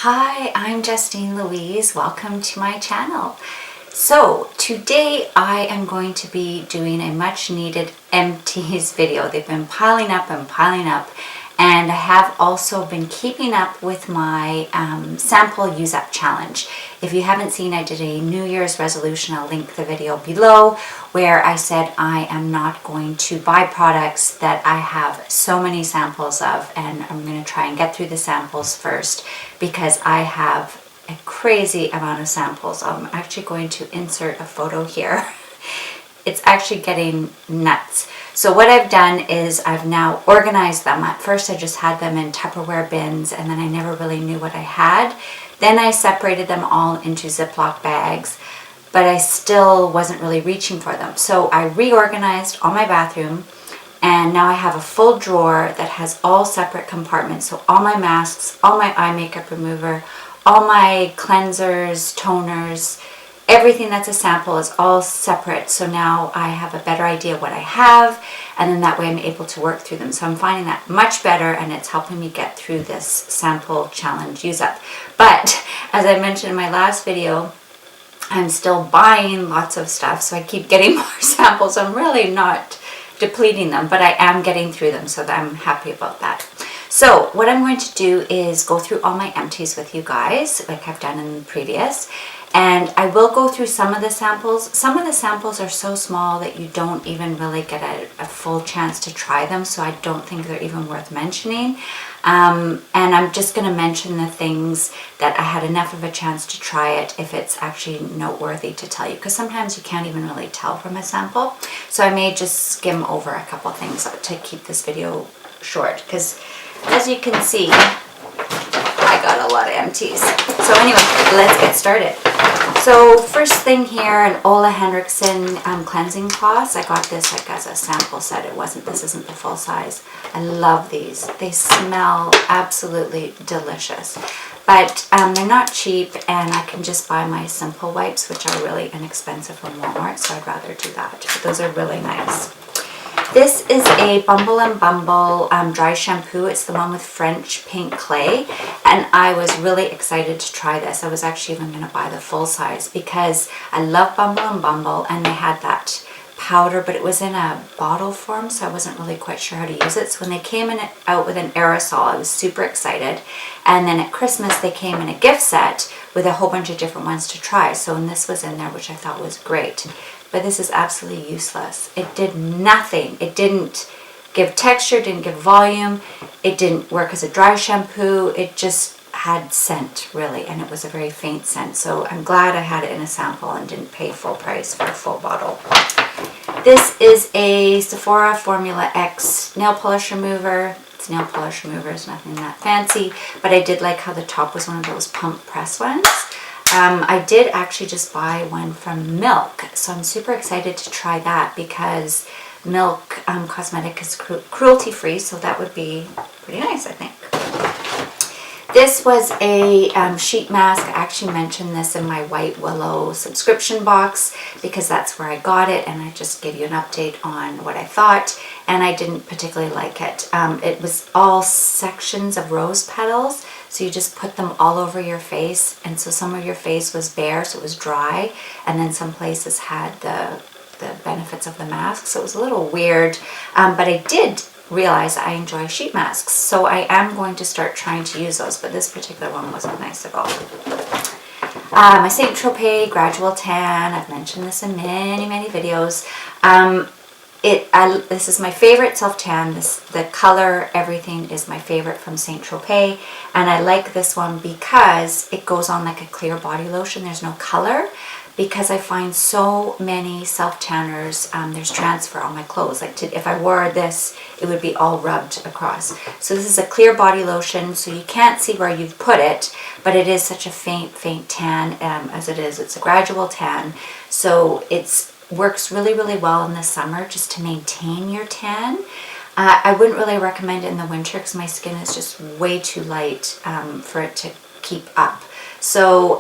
Hi, I'm Justine Louise. Welcome to my channel. So today I am going to be doing a much needed empties video. They've been piling up and piling up, and I have also been keeping up with my sample use up challenge. If you haven't seen, I did a New Year's resolution. I'll link the video below where I said I am not going to buy products that I have so many samples of, and I'm going to try and get through the samples first because I have a crazy amount of samples. I'm actually going to insert a photo here. It's actually getting nuts. So what I've done is I've now organized them. At first I just had them in Tupperware bins, and then I never really knew what I had. Then I separated them all into Ziploc bags, but I still wasn't really reaching for them. So I reorganized all my bathroom, and now I have a full drawer that has all separate compartments. So all my masks, all my eye makeup remover, all my cleansers, toners, everything that's a sample is all separate. So now I have a better idea what I have, and then that way I'm able to work through them. So I'm finding that much better, and it's helping me get through this sample challenge use up. But as I mentioned in my last video, I'm still buying lots of stuff, so I keep getting more samples. I'm really not depleting them, but I am getting through them, so I'm happy about that. So what I'm going to do is go through all my empties with you guys, like I've done in the previous, and I will go through some of the samples. Some of the samples are so small that you don't even really get a full chance to try them, so I don't think they're even worth mentioning. And I'm just going to mention the things that I had enough of a chance to try it if it's actually noteworthy to tell you, because sometimes you can't even really tell from a sample. So I may just skim over a couple things to keep this video short, because as you can see, I got a lot of empties. So anyway, let's get started. So first thing here, an Ole Henrikson cleansing cloths. I got this like as a sample set. This isn't the full size. I love these. They smell absolutely delicious. But they're not cheap, and I can just buy my simple wipes, which are really inexpensive from Walmart, so I'd rather do that. But those are really nice. This is a Bumble and Bumble dry shampoo. It's the one with French pink clay, and I was really excited to try this. I was actually even going to buy the full size because I love Bumble and Bumble, and they had that powder, but it was in a bottle form, so I wasn't really quite sure how to use it. So when they came out with an aerosol, I was super excited. And then at Christmas, they came in a gift set with a whole bunch of different ones to try. So when this was in there, which I thought was great. But this is absolutely useless. It did nothing. It didn't give texture, didn't give volume. It didn't work as a dry shampoo. It just had scent, really, and it was a very faint scent. So I'm glad I had it in a sample and didn't pay full price for a full bottle. This is a Sephora Formula X nail polish remover. It's nail polish remover, it's nothing that fancy, but I did like how the top was one of those pump press ones. I did actually just buy one from Milk, so I'm super excited to try that because Milk Cosmetic is cruelty-free, so that would be pretty nice, I think. This was a sheet mask. I actually mentioned this in my White Willow Subscription Box because that's where I got it, and I just gave you an update on what I thought, and I didn't particularly like it. It was all sections of rose petals, so you just put them all over your face, and so some of your face was bare, so it was dry, and then some places had the benefits of the mask, so it was a little weird, but I did realize I enjoy sheet masks, so I am going to start trying to use those, but this particular one wasn't nice at all. My Saint Tropez Gradual Tan, I've mentioned this in many videos. This is my favorite self-tan. The color, everything is my favorite from Saint Tropez, and I like this one because it goes on like a clear body lotion. There's no color, because I find so many self-tanners, there's transfer on my clothes. Like if I wore this, it would be all rubbed across. So this is a clear body lotion, so you can't see where you've put it, but it is such a faint tan as it is. It's a gradual tan, so it works really well in the summer just to maintain your tan. I wouldn't really recommend it in the winter because my skin is just way too light for it to keep up. So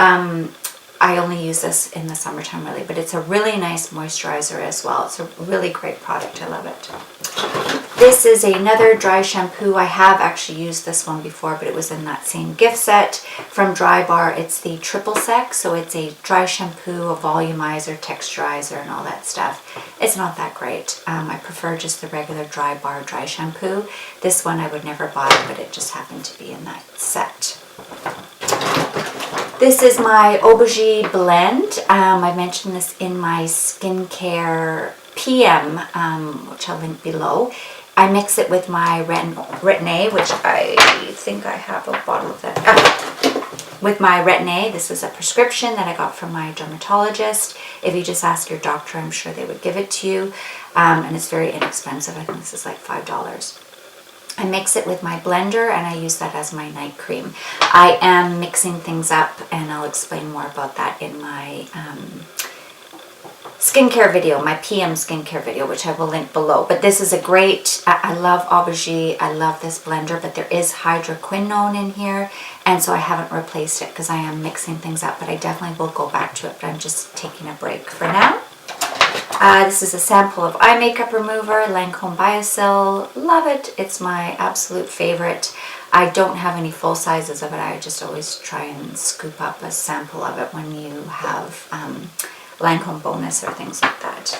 I only use this in the summertime really, but it's a really nice moisturizer as well. It's a really great product. I love it. This is another dry shampoo. I have actually used this one before, but it was in that same gift set from Drybar. It's the Triple Sec, so it's a dry shampoo, a volumizer, texturizer, and all that stuff. It's not that great. I prefer just the regular Drybar dry shampoo. This one I would never buy, but it just happened to be in that set. This is my Aubergine blend. I mentioned this in my skincare PM, which I'll link below. I mix it with my Retin-A, which I think I have a bottle of that. With my Retin-A, this is a prescription that I got from my dermatologist. If you just ask your doctor, I'm sure they would give it to you. And it's very inexpensive. I think this is like $5. I mix it with my blender and I use that as my night cream. I am mixing things up and I'll explain more about that in my skincare video, my PM skincare video, which I will link below. But this is a great, I love Aubergine, I love this blender, but there is hydroquinone in here, and so I haven't replaced it because I am mixing things up, but I definitely will go back to it, but I'm just taking a break for now. This is a sample of eye makeup remover, Lancome Bi-Facil. Love it. It's my absolute favorite. I don't have any full sizes of it. I just always try and scoop up a sample of it when you have Lancome bonus or things like that.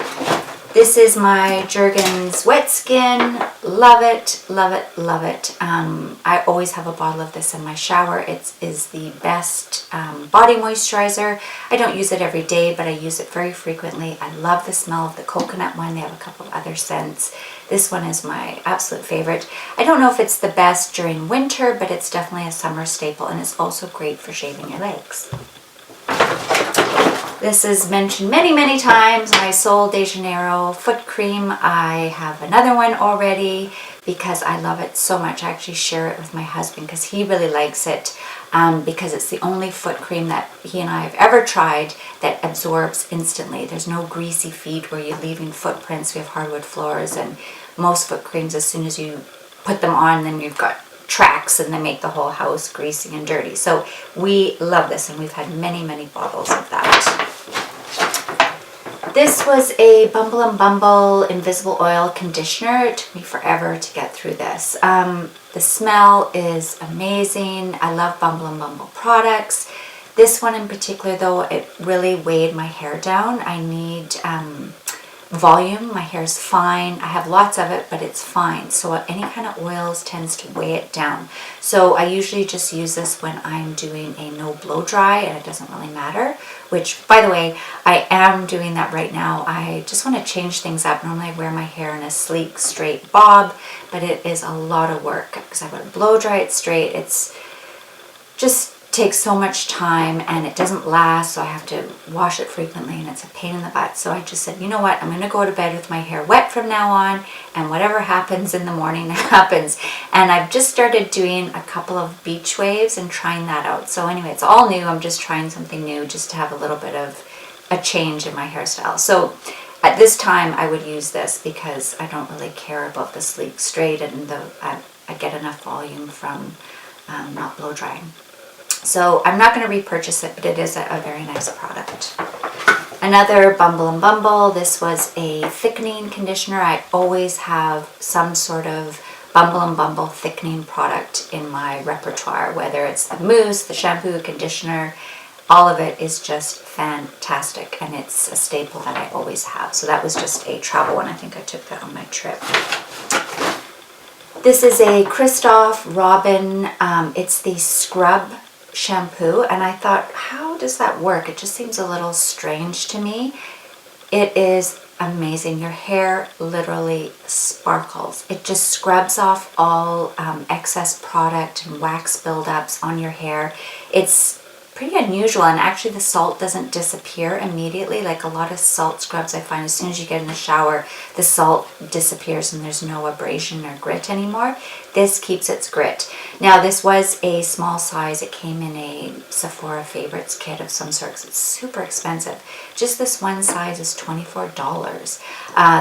This is my Jergens Wet Skin. Love it, love it, love it. I always have a bottle of this in my shower. It is the best body moisturizer. I don't use it every day, but I use it very frequently. I love the smell of the coconut one. They have a couple of other scents. This one is my absolute favorite. I don't know if it's the best during winter, but it's definitely a summer staple, and it's also great for shaving your legs. This is mentioned many, many times, my Sol de Janeiro foot cream. I have another one already because I love it so much. I actually share it with my husband because he really likes it because it's the only foot cream that he and I have ever tried that absorbs instantly. There's no greasy feet where you're leaving footprints. We have hardwood floors, and most foot creams, as soon as you put them on, then you've got tracks and they make the whole house greasy and dirty. So we love this, and we've had many, many bottles of that. This was a Bumble Invisible Oil Conditioner. It took me forever to get through this. The smell is amazing. I love Bumble products. This one in particular though, it really weighed my hair down. I need volume. My hair is fine. I have lots of it, but it's fine. So any kind of oils tends to weigh it down. So I usually just use this when I'm doing a no blow dry, and it doesn't really matter, which by the way, I am doing that right now. I just want to change things up. Normally I wear my hair in a sleek, straight bob, but it is a lot of work because I want to blow dry it straight. It's just takes so much time and it doesn't last, so I have to wash it frequently and it's a pain in the butt. So I just said, you know what, I'm going to go to bed with my hair wet from now on, and whatever happens in the morning happens. And I've just started doing a couple of beach waves and trying that out. So anyway, it's all new. I'm just trying something new just to have a little bit of a change in my hairstyle. So at this time I would use this because I don't really care about the sleek straight, and I get enough volume from not blow drying. So I'm not going to repurchase it, but it is a very nice product. Another Bumble. This was a thickening conditioner. I always have some sort of Bumble thickening product in my repertoire, whether it's the mousse, the shampoo, conditioner. All of it is just fantastic, and it's a staple that I always have. So that was just a travel one. I think I took that on my trip. This is a Christophe Robin. It's the scrub shampoo, and I thought, how does that work? It just seems a little strange to me. It is amazing. Your hair literally sparkles. It just scrubs off all excess product and wax buildups on your hair. It's pretty unusual, and actually the salt doesn't disappear immediately. Like a lot of salt scrubs, I find as soon as you get in the shower, the salt disappears and there's no abrasion or grit anymore. This keeps its grit. Now this was a small size. It came in a Sephora favorites kit of some sort because it's super expensive. Just this one size is $24.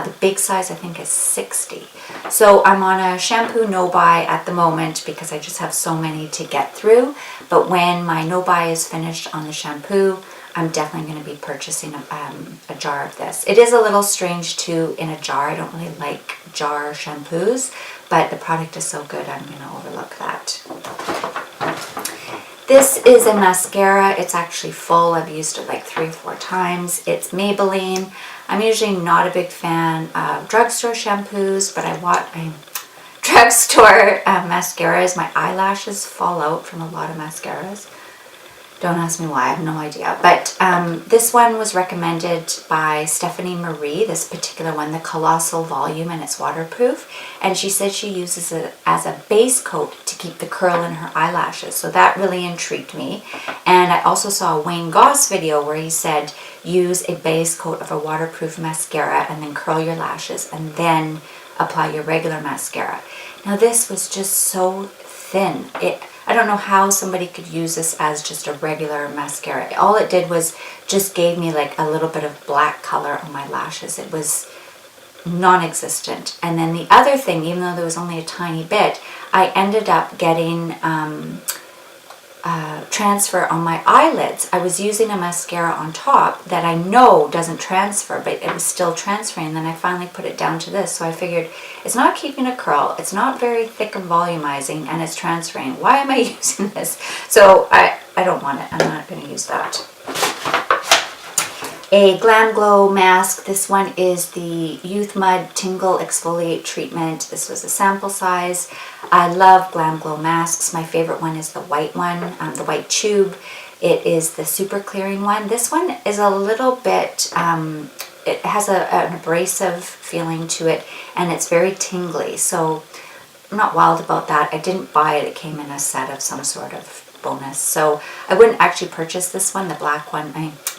The big size I think is $60. So I'm on a shampoo no-buy at the moment because I just have so many to get through. But when my no-buy is finished on the shampoo, I'm definitely going to be purchasing a jar of this. It is a little strange too in a jar. I don't really like jar shampoos, but the product is so good I'm going to overlook that. This is a mascara. It's actually full. I've used it like 3 or 4 times. It's Maybelline. I'm usually not a big fan of drugstore shampoos, but I want drugstore mascaras. My eyelashes fall out from a lot of mascaras. Don't ask me why, I have no idea. But this one was recommended by Stephanie Marie, this particular one, the Colossol Volume, and it's waterproof. And she said she uses it as a base coat to keep the curl in her eyelashes. So that really intrigued me. And I also saw a Wayne Goss video where he said use a base coat of a waterproof mascara and then curl your lashes and then apply your regular mascara. Now this was just so thin. I don't know how somebody could use this as just a regular mascara. All it did was just gave me like a little bit of black color on my lashes. It was non-existent. And then the other thing, even though there was only a tiny bit, I ended up getting transfer on my eyelids. I was using a mascara on top that I know doesn't transfer, but it was still transferring. And then I finally put it down to this. So I figured it's not keeping a curl, it's not very thick and volumizing, and it's transferring. Why am I using this? So I don't want it. I'm not going to use that. A Glamglow mask. This one is the Youth Mud Tingle Exfoliate Treatment. This was a sample size. I love Glamglow masks. My favorite one is the white one, the white tube. It is the super clearing one. This one is a little bit, it has an abrasive feeling to it, and it's very tingly. So I'm not wild about that. I didn't buy it. It came in a set of some sort of bonus. So I wouldn't actually purchase this one. The black one,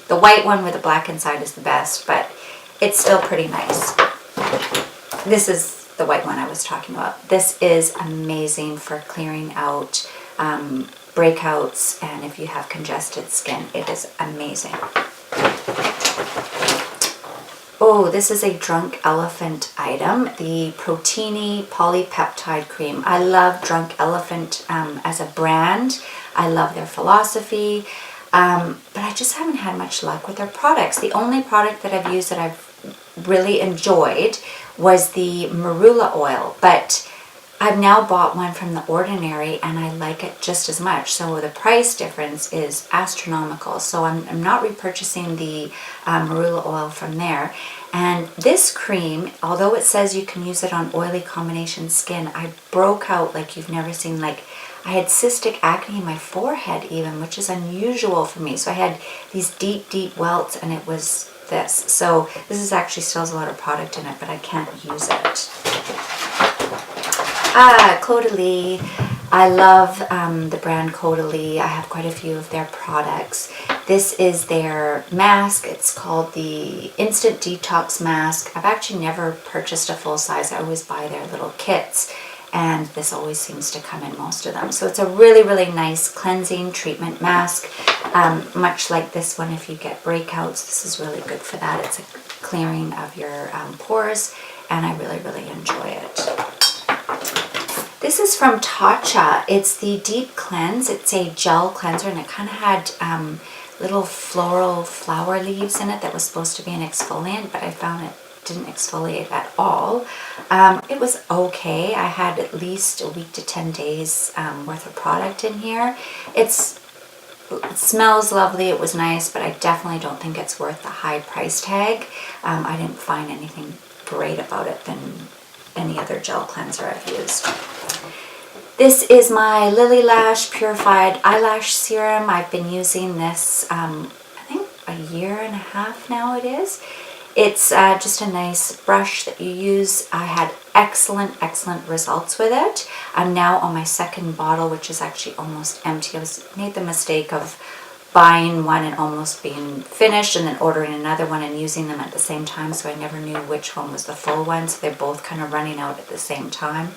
the white one with the black inside is the best, but it's still pretty nice. This is the white one I was talking about. This is amazing for clearing out breakouts, and if you have congested skin, it is amazing. Oh, this is a Drunk Elephant item, the Portina Polypeptide Cream. I love Drunk Elephant as a brand. I love their philosophy, but I just haven't had much luck with their products. The only product that I've used that I've really enjoyed was the marula oil, but I've now bought one from The Ordinary and I like it just as much. So the price difference is astronomical. So I'm not repurchasing the marula oil from there. And this cream, although it says you can use it on oily combination skin, I broke out like you've never seen. Like I had cystic acne in my forehead even, which is unusual for me. So I had these deep, deep welts, and it was this. So this is actually still has a lot of product in it, but I can't use it. Caudalie. I love the brand Caudalie. I have quite a few of their products. This is their mask. It's called the Instant Detox Mask. I've actually never purchased a full size. I always buy their little kits, and this always seems to come in most of them. So it's a really, really nice cleansing treatment mask. Much like this one, if you get breakouts, this is really good for that. It's a clearing of your pores, and I really, really enjoy it. This is from Tatcha. It's the Deep Cleanse. It's a gel cleanser, and it kind of had little floral flower leaves in it that was supposed to be an exfoliant, but I found it didn't exfoliate at all. It was okay. I had at least a week to 10 days worth of product in here. It smells lovely. It was nice, but I definitely don't think it's worth the high price tag. I didn't find anything great about it than any other gel cleanser I've used. This is my Lily Lash Purified Eyelash Serum. I've been using this, I think a year and a half now it is. It's just a nice brush that you use. I had excellent, excellent results with it. I'm now on my second bottle, which is actually almost empty. I made the mistake of buying one and almost being finished and then ordering another one and using them at the same time, so I never knew which one was the full one, so they're both kind of running out at the same time.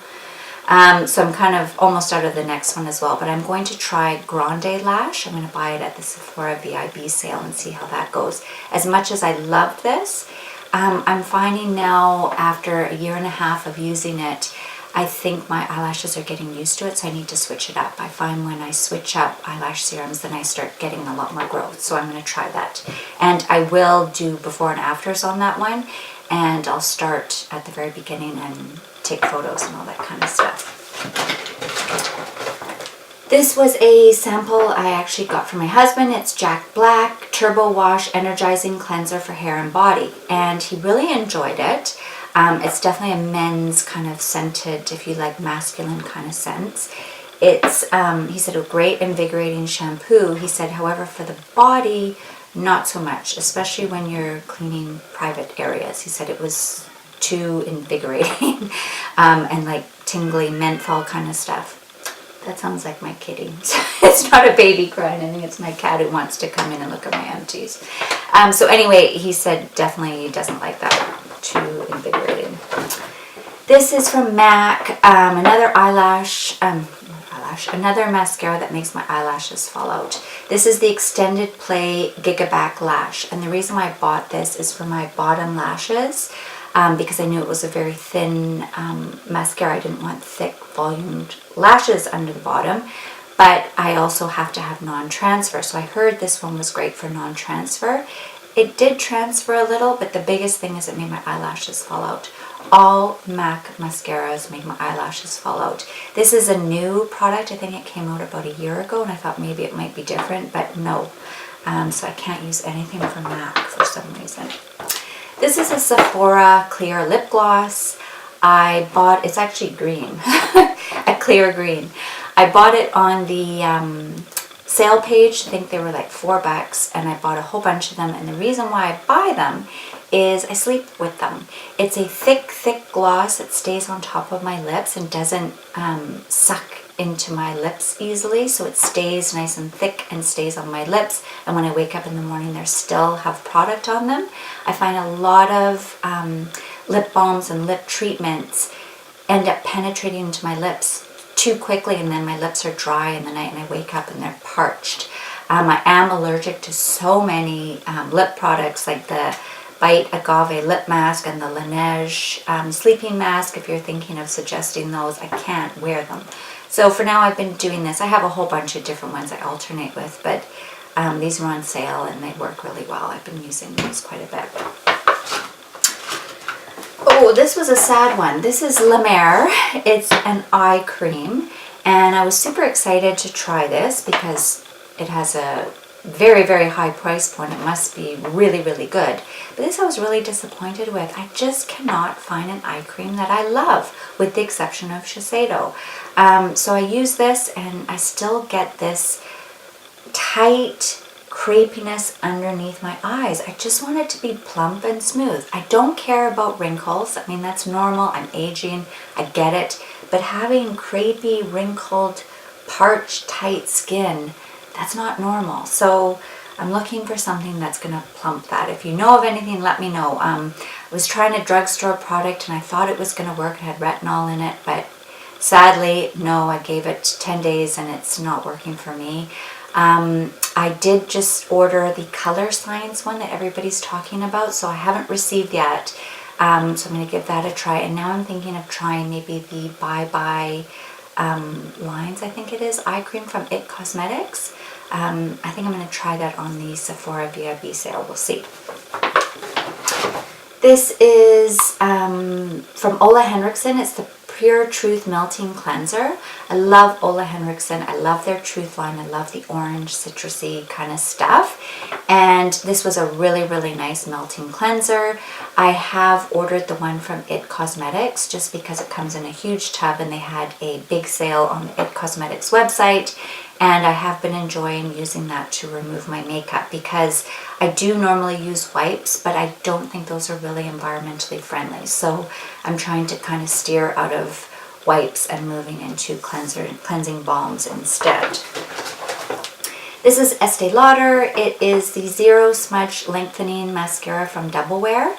So I'm kind of almost out of the next one as well, but I'm going to try Grande Lash. I'm going to buy it at the Sephora VIB sale and see how that goes. As much as I love this, I'm finding now after a year and a half of using it, I think my eyelashes are getting used to it, so I need to switch it up. I find when I switch up eyelash serums, then I start getting a lot more growth. So I'm going to try that. And I will do before and afters on that one. And I'll start at the very beginning and take photos and all that kind of stuff. This was a sample I actually got from my husband. It's Gigablack Turbo Wash Energizing Cleanser for Hair and Body. And he really enjoyed it. It's definitely a men's kind of scented, if you like masculine kind of scents. It's, he said, a great invigorating shampoo. He said, however, for the body, not so much, especially when you're cleaning private areas. He said it was too invigorating and like tingly menthol kind of stuff. That sounds like my kitty. It's not a baby crying. I think it's my cat who wants to come in and look at my empties. So anyway, he said definitely doesn't like that. Too invigorating. This is from MAC. Another another mascara that makes my eyelashes fall out. This is the Extended Play Gigablack Lash. And the reason why I bought this is for my bottom lashes. Because I knew it was a very thin mascara. I didn't want thick volumed lashes under the bottom, but I also have to have non-transfer. So I heard this one was great for non-transfer. It did transfer a little, but the biggest thing is it made my eyelashes fall out. All MAC mascaras make my eyelashes fall out. This is a new product. I think it came out about a year ago, and I thought maybe it might be different, but no. So I can't use anything from MAC for some reason. This is a Sephora clear lip gloss. I bought, it's actually green, a clear green. I bought it on the sale page. I think they were like $4, and I bought a whole bunch of them. And the reason why I buy them is I sleep with them. It's a thick gloss that stays on top of my lips and doesn't suck into my lips easily, so it stays nice and thick and stays on my lips, and when I wake up in the morning they still have product on them. I find a lot of lip balms and lip treatments end up penetrating into my lips too quickly, and then my lips are dry in the night and I wake up and they're parched. I am allergic to so many lip products like the Bite Agave lip mask and the Laneige sleeping mask. If you're thinking of suggesting those, I can't wear them. So for now I've been doing this. I have a whole bunch of different ones I alternate with, but these were on sale and they work really well. I've been using those quite a bit. Oh, this was a sad one. This is La Mer. It's an eye cream, and I was super excited to try this because it has a very, very high price point. It must be really, really good. But this I was really disappointed with. I just cannot find an eye cream that I love, with the exception of Shiseido. So I use this and I still get this tight crepiness underneath my eyes. I just want it to be plump and smooth. I don't care about wrinkles. I mean, that's normal. I'm aging. I get it. But having crepey, wrinkled, parched, tight skin, that's not normal. So I'm looking for something that's going to plump that. If you know of anything, let me know. I was trying a drugstore product and I thought it was going to work. It had retinol in it, but sadly, no, I gave it 10 days and it's not working for me. I did just order the Color Science one that everybody's talking about, so I haven't received yet. So I'm going to give that a try. And now I'm thinking of trying maybe the Bye Lines, I think it is, eye cream from IT Cosmetics. I think I'm going to try that on the Sephora via Bi-Facil. We'll see. This is from Ole Henrikson. It's the Pure Truth Melting Cleanser. I love Ole Henrikson. I love their Truth line. I love the orange citrusy kind of stuff. And this was a really, really nice melting cleanser. I have ordered the one from IT Cosmetics just because it comes in a huge tub, and they had a big sale on the IT Cosmetics website. And I have been enjoying using that to remove my makeup because I do normally use wipes, but I don't think those are really environmentally friendly. So I'm trying to kind of steer out of wipes and moving into cleansing balms instead. This is Estee Lauder. It is the Zero Smudge Lengthening Mascara from Double Wear.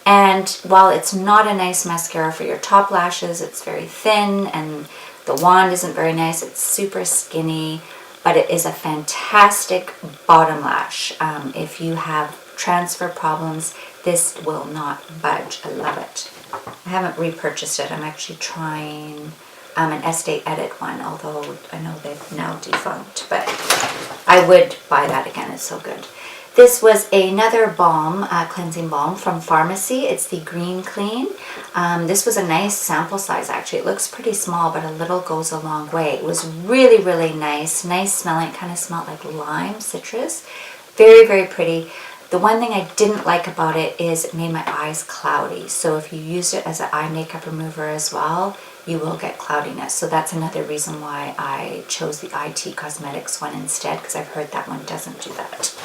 And while it's not a nice mascara for your top lashes, it's very thin and the wand isn't very nice. It's super skinny, but it is a fantastic bottom lash. If you have transfer problems, this will not budge. I love it. I haven't repurchased it. I'm actually trying an Estee Edit one, although I know they've now defunct, but I would buy that again. It's so good. This was another balm, cleansing balm from Pharmacy. It's the Green Clean. This was a nice sample size, actually. It looks pretty small, but a little goes a long way. It was really, really nice. Nice smelling. It kind of smelled like lime, citrus. Very, very pretty. The one thing I didn't like about it is it made my eyes cloudy. So if you use it as an eye makeup remover as well, you will get cloudiness. So that's another reason why I chose the IT Cosmetics one instead, because I've heard that one doesn't do that.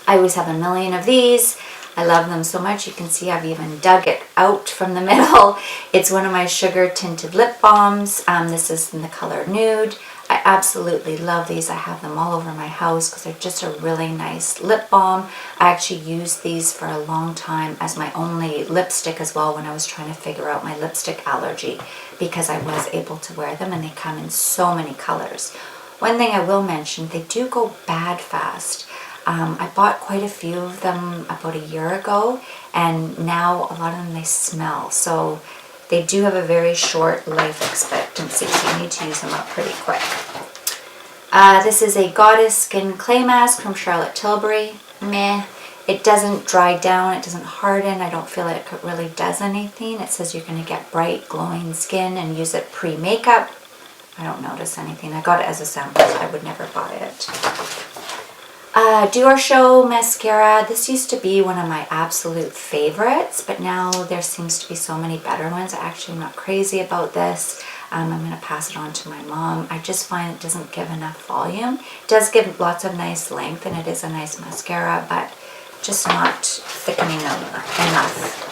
I always have a million of these. I love them so much. You can see I've even dug it out from the middle. It's one of my sugar tinted lip balms. This is in the color Nude. I absolutely love these. I have them all over my house because they're just a really nice lip balm. I actually used these for a long time as my only lipstick as well when I was trying to figure out my lipstick allergy, because I was able to wear them and they come in so many colors. One thing I will mention, they do go bad fast. I bought quite a few of them about a year ago, and now a lot of them, they smell. So they do have a very short life expectancy, so you need to use them up pretty quick. This is a Godess Skin Clay Mask from Charlotte Tilbury. Meh. It doesn't dry down, it doesn't harden. I don't feel like it really does anything. It says you're going to get bright, glowing skin and use it pre-makeup. I don't notice anything. I got it as a sample, so I would never buy it. Diorshow Mascara. This used to be one of my absolute favorites, but now there seems to be so many better ones. I actually am not crazy about this. I'm going to pass it on to my mom. I just find it doesn't give enough volume. It does give lots of nice length, and it is a nice mascara, but just not thickening enough.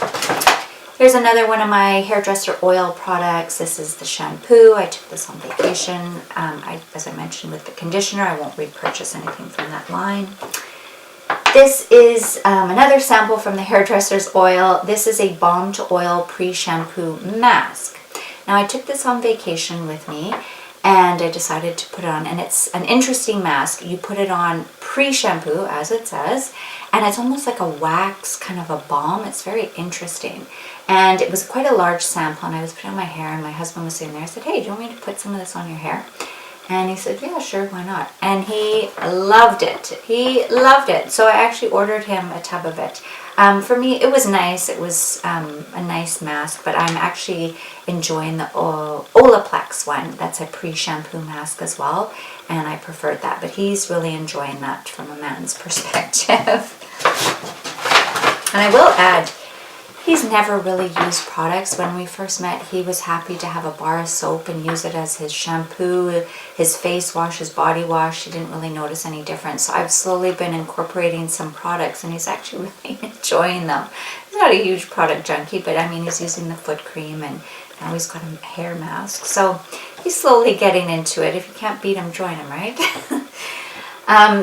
Here's another one of my Hairdresser oil products. This is the shampoo. I took this on vacation. As I mentioned with the conditioner, I won't repurchase anything from that line. This is another sample from the Hairdresser's oil. This is a balm to oil pre-shampoo mask. Now I took this on vacation with me and I decided to put it on, and it's an interesting mask. You put it on pre-shampoo, as it says, and it's almost like a wax kind of a balm. It's very interesting. And it was quite a large sample, and I was putting on my hair, and my husband was sitting there. I said, hey, do you want me to put some of this on your hair? And he said, yeah, sure, why not? And he loved it. He loved it. So I actually ordered him a tub of it. For me, it was nice. It was a nice mask, but I'm actually enjoying the Olaplex one. That's a pre-shampoo mask as well, and I preferred that. But he's really enjoying that from a man's perspective. And I will add, he's never really used products. When we first met, he was happy to have a bar of soap and use it as his shampoo, his face wash, his body wash. He didn't really notice any difference. So I've slowly been incorporating some products, and he's actually really enjoying them. He's not a huge product junkie, but I mean, he's using the foot cream, and now he's got a hair mask. So he's slowly getting into it. If you can't beat him, join him, right?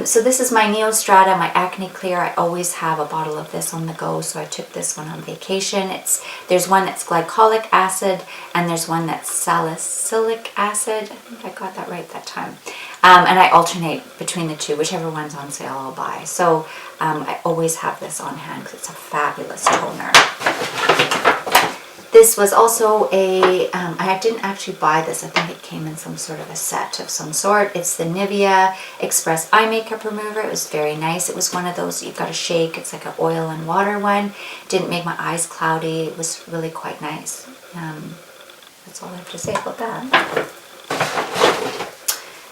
So this is my Neostrata, my Acne Clear. I always have a bottle of this on the go, so I took this one on vacation. There's one that's glycolic acid, and there's one that's salicylic acid. I think I got that right that time. And I alternate between the two. Whichever one's on sale, I'll buy. So I always have this on hand because it's a fabulous toner. This was also I didn't actually buy this. I think it came in some sort of a set of some sort. It's the Nivea Express Eye Makeup Remover. It was very nice. It was one of those you've got to shake. It's like an oil and water one. Didn't make my eyes cloudy. It was really quite nice. That's all I have to say about that.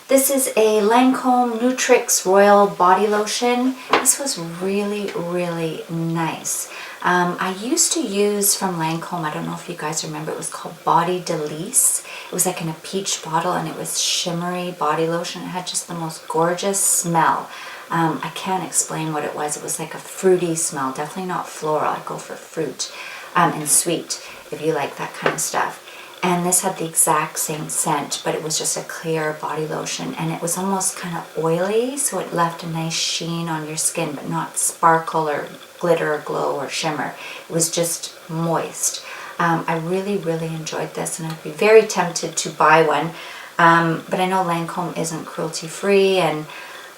This is a Lancome Nutrix Royal Body Lotion. This was really, really nice. I used to use from Lancome, I don't know if you guys remember, it was called Body Delice. It was like in a peach bottle, and it was shimmery body lotion. It had just the most gorgeous smell. I can't explain what it was. It was like a fruity smell, definitely not floral. I go for fruit and sweet if you like that kind of stuff. And this had the exact same scent, but it was just a clear body lotion, and it was almost kind of oily, so it left a nice sheen on your skin, but not sparkle or glitter or glow or shimmer. It was just moist. I really, really enjoyed this, and I'd be very tempted to buy one, but I know Lancome isn't cruelty-free, and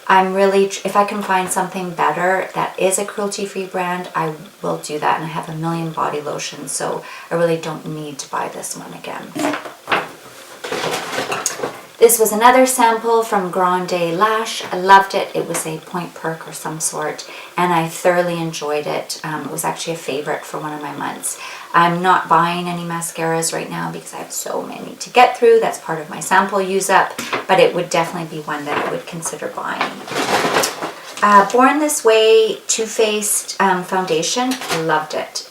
I'm really, if I can find something better that is a cruelty-free brand, I will do that. And I have a million body lotions, so I really don't need to buy this one again. This was another sample from Grande Lash. I loved it. It was a point perk or some sort, and I thoroughly enjoyed it. It was actually a favorite for one of my months. I'm not buying any mascaras right now because I have so many to get through. That's part of my sample use up, but it would definitely be one that I would consider buying. Born This Way Too Faced foundation. Loved it.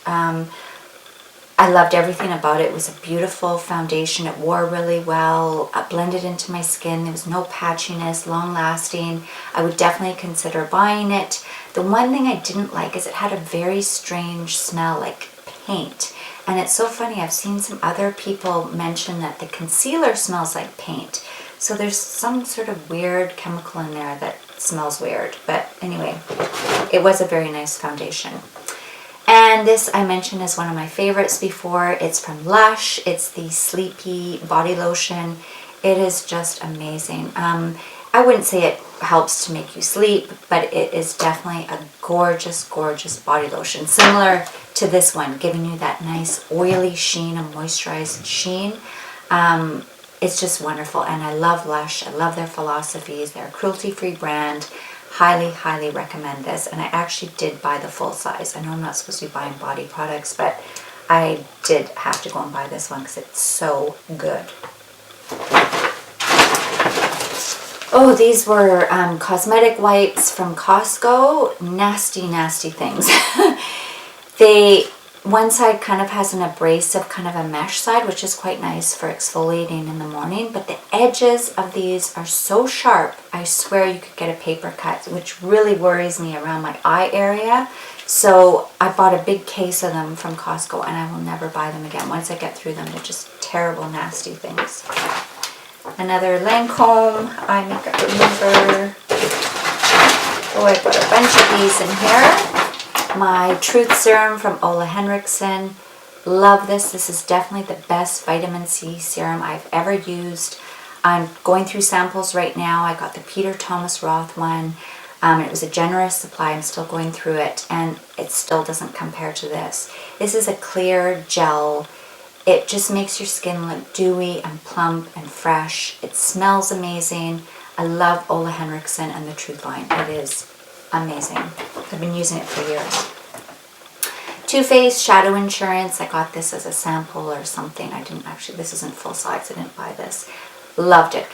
I loved everything about it. It was a beautiful foundation. It wore really well, blended into my skin. There was no patchiness, long lasting. I would definitely consider buying it. The one thing I didn't like is it had a very strange smell, like paint. And it's so funny, I've seen some other people mention that the concealer smells like paint. So there's some sort of weird chemical in there that smells weird. But anyway, it was a very nice foundation. And this I mentioned is one of my favorites before. It's from Lash. It's the Sleepy Body Lotion. It is just amazing. I wouldn't say it helps to make you sleep, but it is definitely a gorgeous, gorgeous body lotion. Similar to this one, giving you that nice oily sheen, a moisturized sheen. It's just wonderful. And I love Lush. I love their philosophies. They're a cruelty-free brand. Highly, highly recommend this. And I actually did buy the full size. I know I'm not supposed to be buying body products, but I did have to go and buy this one because it's so good. Oh, these were cosmetic wipes from Costco. Nasty, nasty things. One side kind of has an abrasive kind of a mesh side, which is quite nice for exfoliating in the morning. But the edges of these are so sharp, I swear you could get a paper cut, which really worries me around my eye area. So I bought a big case of them from Costco, and I will never buy them again. Once I get through them, they're just terrible, nasty things. Another Lancome eye makeup remover. Oh, I've got a bunch of these in here. My Truth Serum from Ole Henrikson. Love this. This is definitely the best vitamin C serum I've ever used. I'm going through samples right now. I got the Peter Thomas Roth one. It was a generous supply. I'm still going through it, and it still doesn't compare to this. This is a clear gel. It just makes your skin look dewy and plump and fresh. It smells amazing. I love Ole Henrikson and the Truth line. It is amazing. I've been using it for years. Too Faced Shadow Insurance. I got this as a sample or something. I didn't actually, this isn't full size. I didn't buy this. Loved it.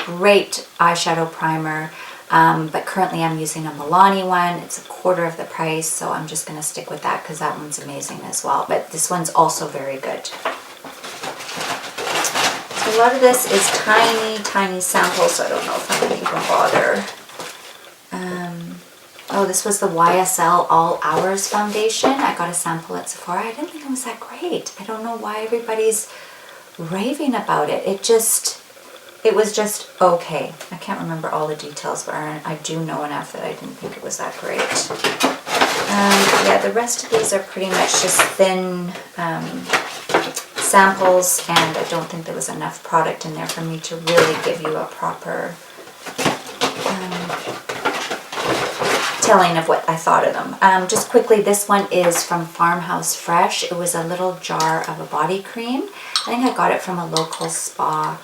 Great eyeshadow primer. But currently I'm using a Milani one. It's a quarter of the price, so I'm just going to stick with that because that one's amazing as well. But this one's also very good. So a lot of this is tiny, tiny samples, so I don't know if I'm going to even bother. Oh, this was the YSL All Hours Foundation. I got a sample at Sephora. I didn't think it was that great. I don't know why everybody's raving about it. It was just okay. I can't remember all the details, but I do know enough that I didn't think it was that great. Yeah, the rest of these are pretty much just thin samples, and I don't think there was enough product in there for me to really give you a proper telling of what I thought of them. Just quickly, this one is from Farmhouse Fresh. It was a little jar of a body cream. I think I got it from a local spa.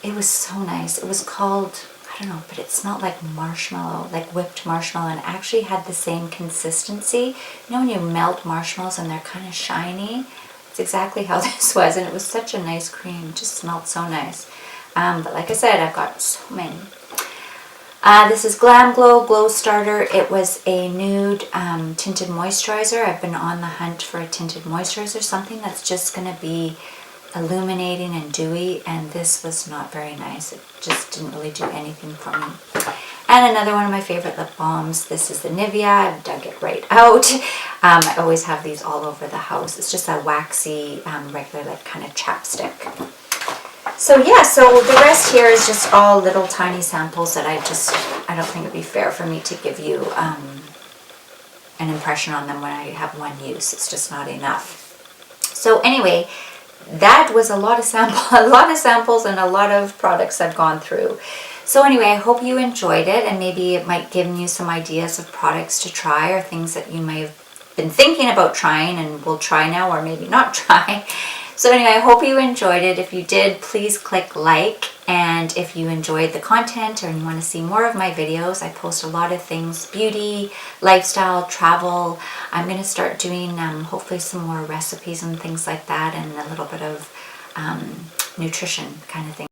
It was so nice. It was called, I don't know, but it smelled like marshmallow, like whipped marshmallow, and actually had the same consistency. You know when you melt marshmallows and they're kind of shiny? It's exactly how this was, and it was such a nice cream. It just smelled so nice. But like I said, I've got so many. This is Glamglow Glow Starter. It was a nude tinted moisturizer. I've been on the hunt for a tinted moisturizer, something that's just going to be illuminating and dewy, and this was not very nice. It just didn't really do anything for me. And another one of my favorite lip balms. This is the Nivea. I've dug it right out. I always have these all over the house. It's just a waxy, regular like kind of chapstick. So yeah, so the rest here is just all little tiny samples that I don't think it'd be fair for me to give you an impression on them when I have one use. It's just not enough. So anyway, that was a lot of samples and a lot of products I've gone through. So anyway, I hope you enjoyed it, and maybe it might give you some ideas of products to try or things that you may have been thinking about trying and will try now or maybe not try. So anyway, I hope you enjoyed it. If you did, please click like. And if you enjoyed the content or you want to see more of my videos, I post a lot of things, beauty, lifestyle, travel. I'm going to start doing hopefully some more recipes and things like that, and a little bit of nutrition kind of thing.